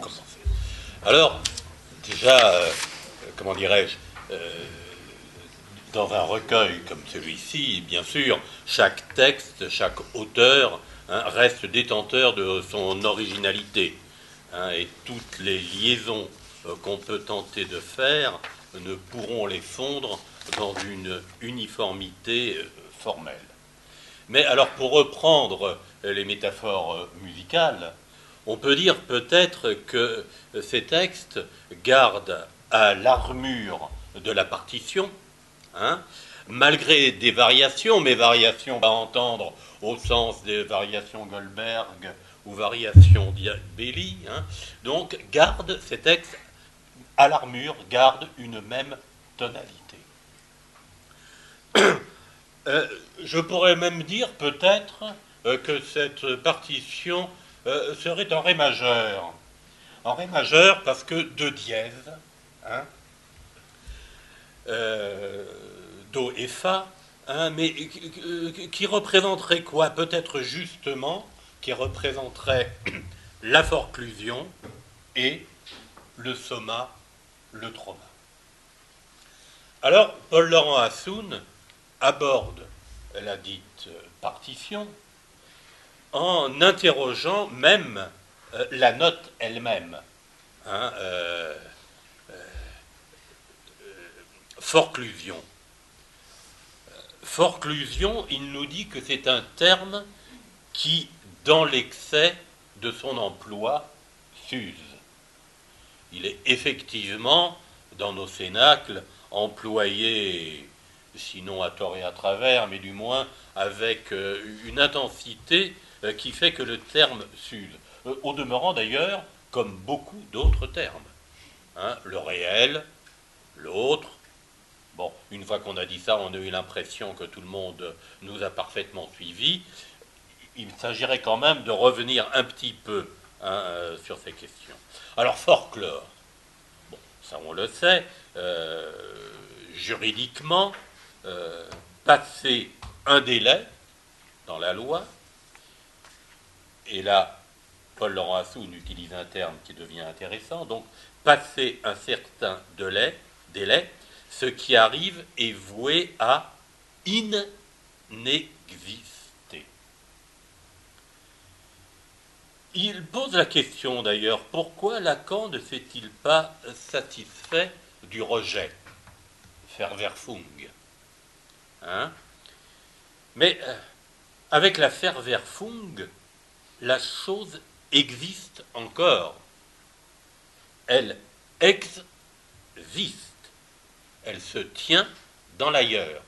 Commencer. Alors, déjà, comment dirais-je, dans un recueil comme celui-ci, bien sûr, chaque texte, chaque auteur reste détenteur de son originalité. Et toutes les liaisons qu'on peut tenter de faire ne pourront les fondre dans une uniformité formelle. Mais alors, pour reprendre les métaphores musicales, on peut dire peut-être que ces textes gardent à l'armure de la partition, malgré des variations, mais variations à entendre au sens des variations Goldberg ou variations Belli, donc gardent ces textes à l'armure, gardent une même tonalité. Je pourrais même dire peut-être que cette partition serait en ré majeur. En ré majeur parce que deux dièses, hein, do et fa, mais qui représenterait quoi? Peut-être justement qui représenterait la forclusion et le soma, le trauma. Alors, Paul-Laurent Assoun aborde la dite partition en interrogeant même la note elle-même. Forclusion. Forclusion, il nous dit que c'est un terme qui, dans l'excès de son emploi, s'use. Il est effectivement, dans nos cénacles, employé, sinon à tort et à travers, mais du moins avec une intensité qui fait que le terme s'use. Au demeurant d'ailleurs, comme beaucoup d'autres termes. Le réel, l'autre. Bon, une fois qu'on a dit ça, on a eu l'impression que tout le monde nous a parfaitement suivis. Il s'agirait quand même de revenir un petit peu sur ces questions. Alors, folklore, bon, ça on le sait, juridiquement, passer un délai dans la loi, et là, Paul-Laurent Assoun utilise un terme qui devient intéressant, donc passer un certain délai, ce qui arrive est voué à inexister. Il pose la question d'ailleurs, pourquoi Lacan ne s'est-il pas satisfait du rejet, Verwerfung, mais avec la Verwerfung, la chose existe encore. Elle existe. Elle se tient dans l'ailleurs.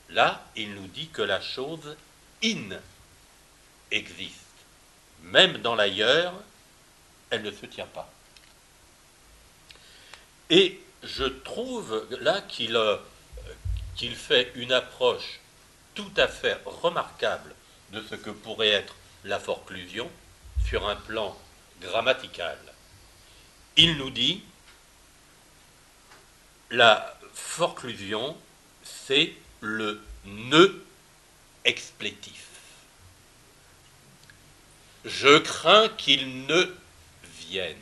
Là, il nous dit que la chose existe. Même dans l'ailleurs, elle ne se tient pas. Et je trouve là qu'il fait une approche tout à fait remarquable de ce que pourrait être la forclusion sur un plan grammatical. Il nous dit la forclusion, c'est le nœud explétif. Je crains qu'il ne vienne.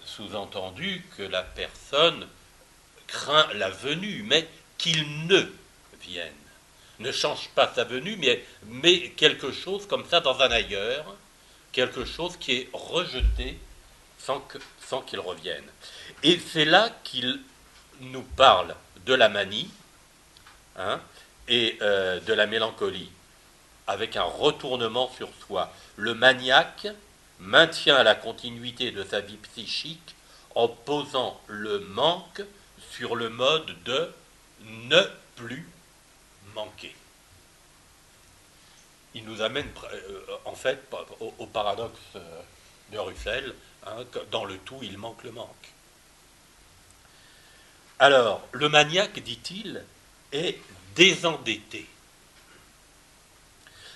Sous-entendu que la personne craint la venue, mais qu'il ne vienne. Ne change pas sa venue, mais quelque chose comme ça dans un ailleurs, quelque chose qui est rejeté sans qu'il revienne. Et c'est là qu'il nous parle de la manie et de la mélancolie, avec un retournement sur soi. Le maniaque maintient la continuité de sa vie psychique en posant le manque sur le mode de ne plus manquer. Il nous amène en fait au paradoxe de Russell, dans le tout il manque le manque. Alors, le maniaque, dit-il, est désendetté.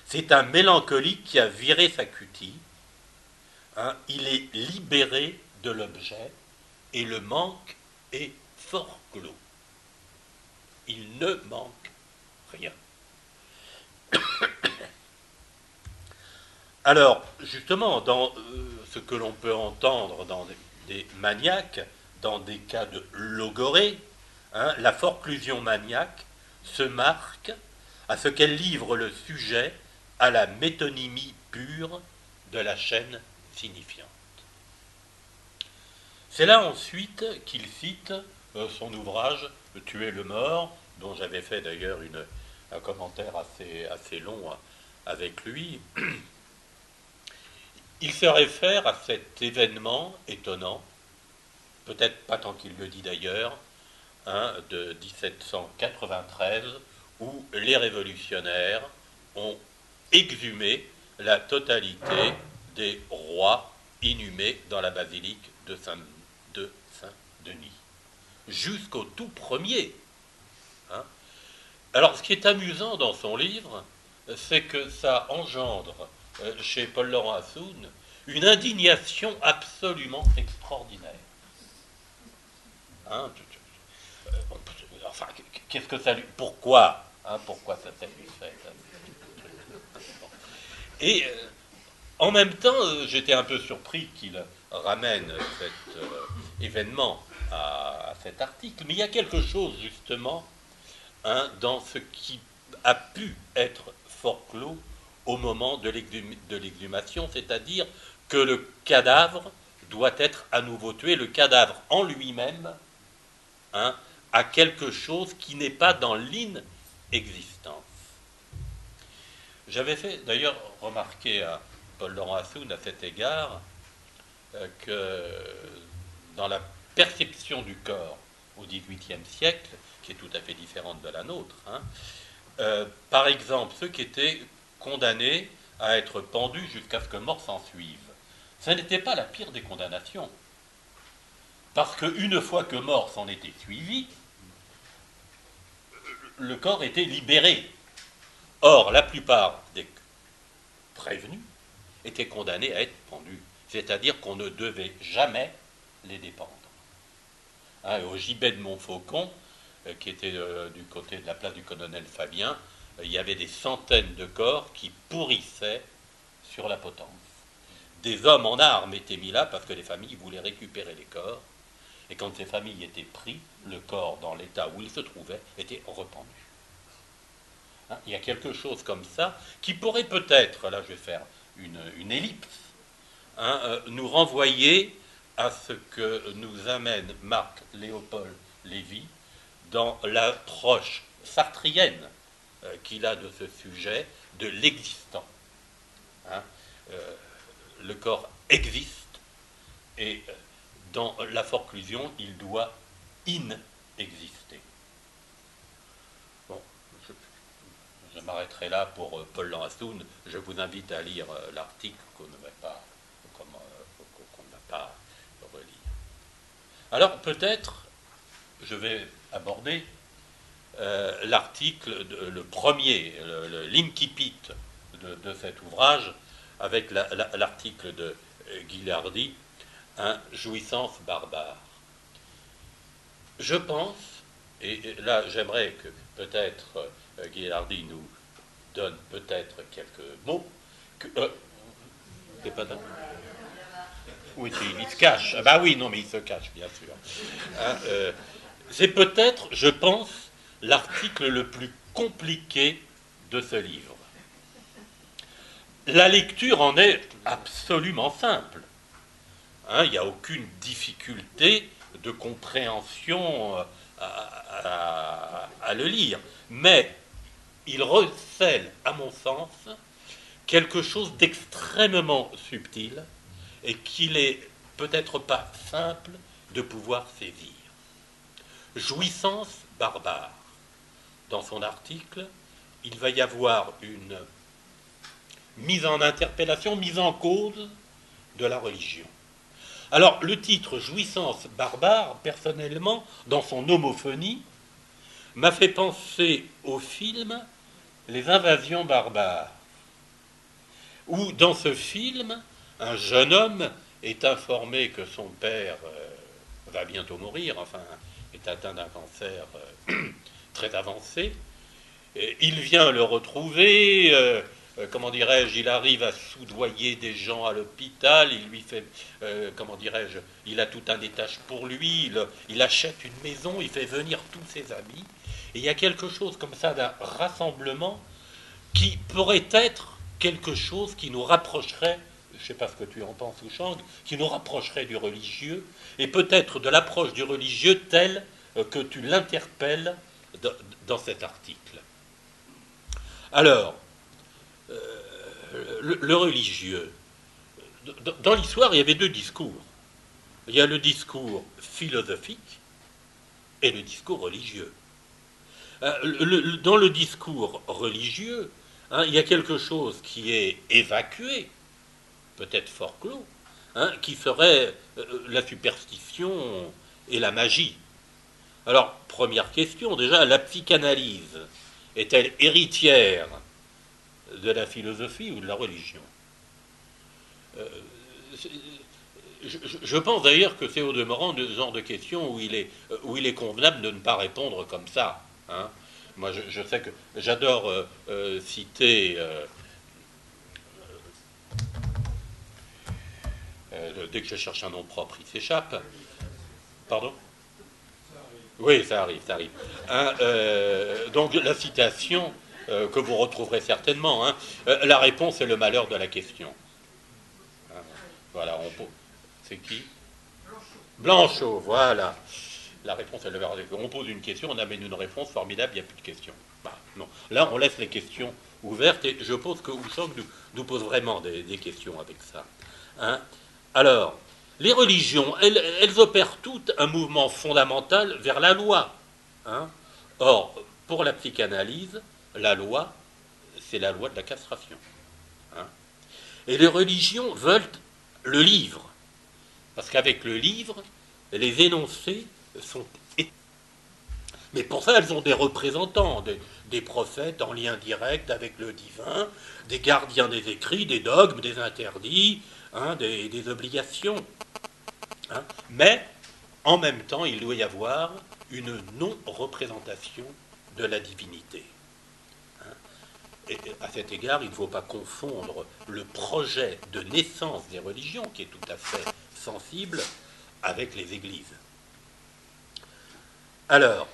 C'est un mélancolique qui a viré sa cutie. Il est libéré de l'objet et le manque est fort clos. Il ne manque rien. Alors, justement, dans ce que l'on peut entendre dans des maniaques, dans des cas de logorée, hein, la forclusion maniaque se marque à ce qu'elle livre le sujet à la métonymie pure de la chaîne signifiante. C'est là ensuite qu'il cite son ouvrage Tuer le mort, dont j'avais fait d'ailleurs un commentaire assez long avec lui. Il se réfère à cet événement étonnant, peut-être pas tant qu'il le dit d'ailleurs, hein, de 1793, où les révolutionnaires ont exhumé la totalité des rois inhumés dans la basilique de Saint-Denis, jusqu'au tout premier. Hein. Alors, ce qui est amusant dans son livre, c'est que ça engendre chez Paul-Laurent Assoun une indignation absolument extraordinaire. Hein, enfin, qu'est-ce que ça lui... Pourquoi pourquoi ça lui fait? Et en même temps, j'étais un peu surpris qu'il ramène cet événement à cet article, mais il y a quelque chose, justement, dans ce qui a pu être forclos au moment de l'exhumation, c'est-à-dire que le cadavre doit être à nouveau tué. Le cadavre en lui-même a quelque chose qui n'est pas dans l'inexistence. J'avais fait d'ailleurs remarquer à Paul-Laurent Assoun à cet égard que dans la perception du corps au XVIIIe siècle, qui est tout à fait différente de la nôtre, par exemple, ceux qui étaient condamnés à être pendus jusqu'à ce que mort s'en suive, ça n'était pas la pire des condamnations. Parce qu'une fois que mort s'en était suivi, le corps était libéré. Or, la plupart des prévenus étaient condamnés à être pendus. C'est-à-dire qu'on ne devait jamais les dépendre. Au gibet de Montfaucon, qui était du côté de la place du colonel Fabien, il y avait des centaines de corps qui pourrissaient sur la potence. Des hommes en armes étaient mis là parce que les familles voulaient récupérer les corps. Et quand ces familles étaient prises, le corps, dans l'état où il se trouvait, était rependu. Il y a quelque chose comme ça qui pourrait peut-être, là je vais faire une ellipse, nous renvoyer à ce que nous amène Marc-Léopold Lévy dans l'approche sartrienne qu'il a de ce sujet, de l'existant. Le corps existe et dans la forclusion, il doit inexister. Bon, je m'arrêterai là pour Paul-Laurent Assoun. Je vous invite à lire l'article qu'on ne va pas relire. Alors peut-être, je vais aborder l'article, le premier, l'incipit de cet ouvrage, avec l'article de Guillardy, Jouissance barbare. Je pense, et là j'aimerais que peut-être Guillardy nous donne peut-être quelques mots, c'est pas d'accord. Oui, il se cache. Ah bah oui, non, mais il se cache, bien sûr. C'est peut-être, je pense, l'article le plus compliqué de ce livre. La lecture en est absolument simple. Il n'y a aucune difficulté de compréhension à le lire. Mais il recèle, à mon sens, quelque chose d'extrêmement subtil et qu'il n'est peut-être pas simple de pouvoir saisir. Jouissance barbare. Dans son article, il va y avoir une mise en interpellation, mise en cause de la religion. Alors, le titre Jouissance barbare, personnellement, dans son homophonie, m'a fait penser au film Les Invasions barbares, où, dans ce film, un jeune homme est informé que son père va bientôt mourir, enfin, est atteint d'un cancer très avancé. Et il vient le retrouver, comment dirais-je, il arrive à soudoyer des gens à l'hôpital, il lui fait, comment dirais-je, il a tout un étage pour lui, il achète une maison, il fait venir tous ses amis, et il y a quelque chose comme ça d'un rassemblement qui pourrait être quelque chose qui nous rapprocherait, je ne sais pas ce que tu en penses, Ouchang, qui nous rapprocherait du religieux, et peut-être de l'approche du religieux telle que tu l'interpelles dans cet article. Alors, le religieux, dans l'histoire, il y avait deux discours. Il y a le discours philosophique et le discours religieux. Dans le discours religieux, hein, il y a quelque chose qui est évacué, peut-être fort clos, hein, qui serait la superstition et la magie. Alors, première question, déjà, la psychanalyse est-elle héritière de la philosophie ou de la religion? Je pense d'ailleurs que c'est au demeurant de ce genre de questions où il est convenable de ne pas répondre comme ça. Hein. Moi, je sais que j'adore citer, dès que je cherche un nom propre, il s'échappe. Pardon? Oui, ça arrive, ça arrive. Hein, donc la citation que vous retrouverez certainement, hein, la réponse est le malheur de la question. Hein, voilà, c'est qui? Blanchot, voilà. La réponse est le malheur de la question. On pose une question, on amène une réponse formidable, il n'y a plus de questions. Bah, non. Là, on laisse les questions ouvertes et je pense que Houchang nous pose vraiment des questions avec ça. Hein. Alors, les religions, elles opèrent toutes un mouvement fondamental vers la loi. Hein. Or, pour la psychanalyse, la loi, c'est la loi de la castration. Hein. Et les religions veulent le livre. Parce qu'avec le livre, les énoncés sont... Mais pour ça, elles ont des représentants, des prophètes en lien direct avec le divin, des gardiens des écrits, des dogmes, des interdits, hein, des obligations. Hein. Mais, en même temps, il doit y avoir une non-représentation de la divinité. Hein. Et à cet égard, il ne faut pas confondre le projet de naissance des religions, qui est tout à fait sensible, avec les églises. Alors,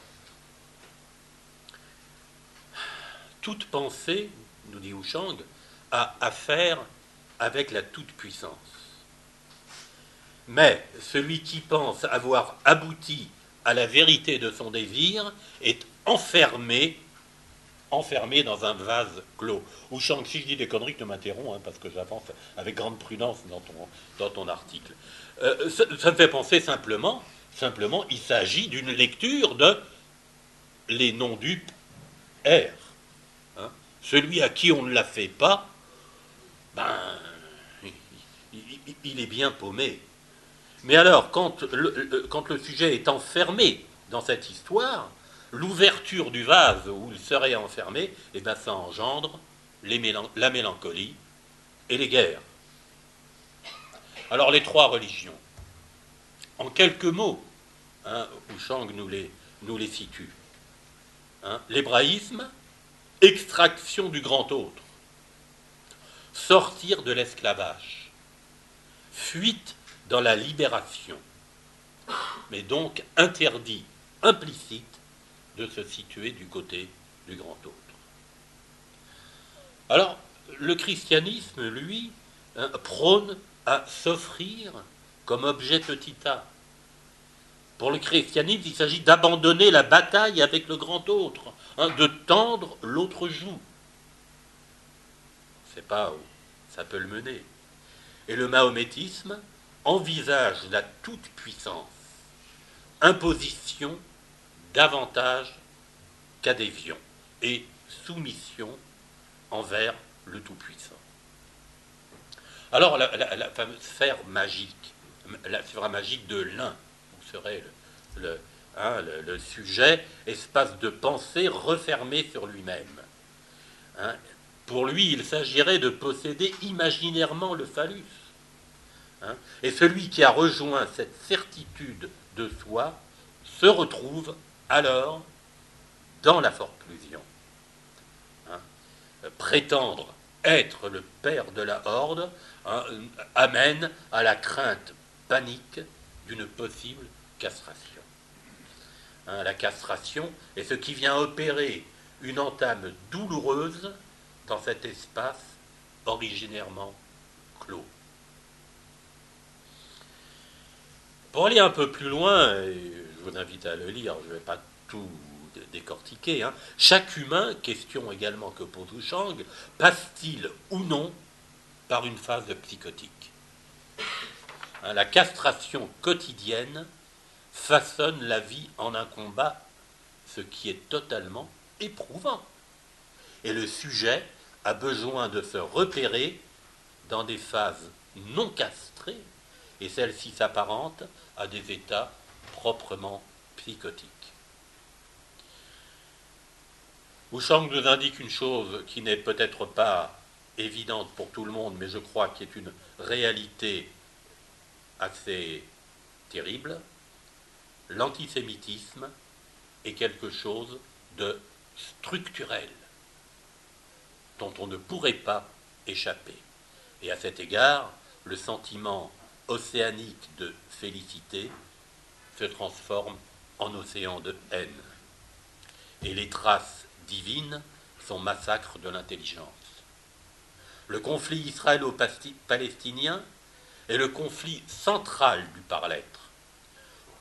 toute pensée, nous dit Houchang, a affaire avec la toute-puissance. Mais celui qui pense avoir abouti à la vérité de son désir est enfermé dans un vase clos. Houchang, si je dis des conneries, ne m'interromps, hein, parce que j'avance avec grande prudence dans ton article. Ça me fait penser simplement, il s'agit d'une lecture de les non-dupes R. Hein. Celui à qui on ne la fait pas, ben, il est bien paumé. Mais alors, quand le sujet est enfermé dans cette histoire, l'ouverture du vase où il serait enfermé, eh ben, ça engendre la mélancolie et les guerres. Alors, les trois religions. En quelques mots, hein, Houchang nous les situe. Hein, l'hébraïsme, extraction du grand autre, sortir de l'esclavage, fuite dans la libération, mais donc interdit, implicite, de se situer du côté du grand autre. Alors, le christianisme, lui, hein, prône à s'offrir comme objet petit a. Pour le christianisme, il s'agit d'abandonner la bataille avec le grand autre, hein, de tendre l'autre joue. On ne sait pas où ça peut le mener. Et le mahométisme envisage la toute-puissance, imposition davantage qu'adhésion et soumission envers le Tout-Puissant. Alors, la fameuse sphère magique, la sphère magique de l'un, où serait le sujet, espace de pensée refermé sur lui-même. Hein. Pour lui, il s'agirait de posséder imaginairement le phallus. Hein. Et celui qui a rejoint cette certitude de soi se retrouve alors dans la forclusion. Hein. Prétendre être le père de la horde, hein, amène à la crainte panique d'une possible castration. Hein, la castration est ce qui vient opérer une entame douloureuse dans cet espace originairement clos. Pour aller un peu plus loin, et je vous invite à le lire, je ne vais pas tout décortiquer, hein, chaque humain, question également que pose Wuchang, passe-t-il ou non par une phase psychotique? Hein, la castration quotidienne façonne la vie en un combat, ce qui est totalement éprouvant. Et le sujet a besoin de se repérer dans des phases non castrées, et celles-ci s'apparentent à des états proprement psychotiques. Wuchang nous indique une chose qui n'est peut-être pas évidente pour tout le monde, mais je crois qu'il est une réalité assez terrible. L'antisémitisme est quelque chose de structurel, dont on ne pourrait pas échapper. Et à cet égard, le sentiment océanique de félicité se transforme en océan de haine. Et les traces divines sont massacres de l'intelligence. Le conflit israélo-palestinien est le conflit central du par-l'être.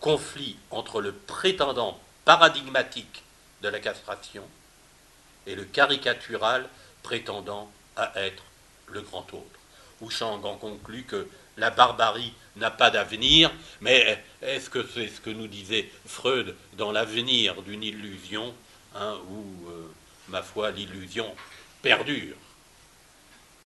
Conflit entre le prétendant paradigmatique de la castration et le caricatural prétendant à être le grand autre. Wuchang en conclut que la barbarie n'a pas d'avenir, mais est-ce que c'est ce que nous disait Freud dans l'avenir d'une illusion, hein, où, ma foi, l'illusion perdure?